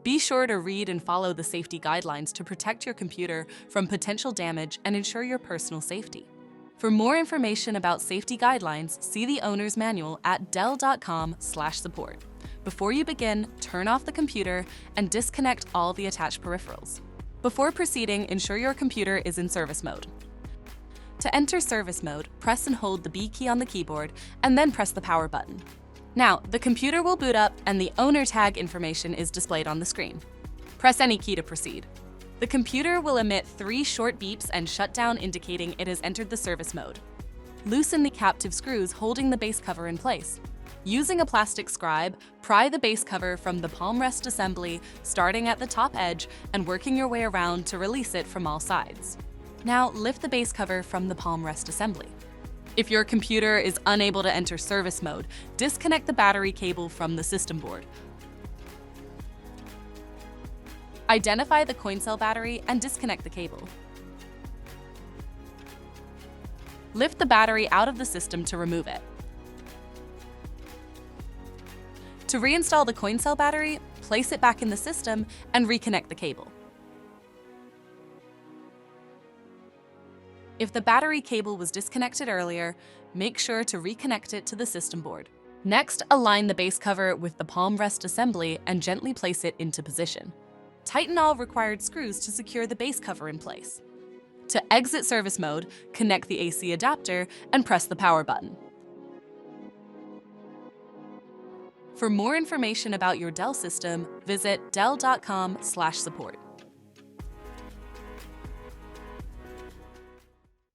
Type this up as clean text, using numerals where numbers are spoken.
Be sure to read and follow the safety guidelines to protect your computer from potential damage and ensure your personal safety. For more information about safety guidelines, see the owner's manual at dell.com/support. Before you begin, turn off the computer and disconnect all the attached peripherals. Before proceeding, ensure your computer is in service mode. To enter service mode, press and hold the B key on the keyboard and then press the power button. Now, the computer will boot up and the owner tag information is displayed on the screen. Press any key to proceed. The computer will emit 3 short beeps and shut down, indicating it has entered the service mode. Loosen the captive screws holding the base cover in place. Using a plastic scribe, pry the base cover from the palm rest assembly, starting at the top edge and working your way around to release it from all sides. Now, lift the base cover from the palm rest assembly. If your computer is unable to enter service mode, disconnect the battery cable from the system board. Identify the coin cell battery and disconnect the cable. Lift the battery out of the system to remove it. To reinstall the coin cell battery, place it back in the system and reconnect the cable. If the battery cable was disconnected earlier, make sure to reconnect it to the system board. Next, align the base cover with the palm rest assembly and gently place it into position. Tighten all required screws to secure the base cover in place. To exit service mode, connect the AC adapter and press the power button. For more information about your Dell system, visit dell.com/support.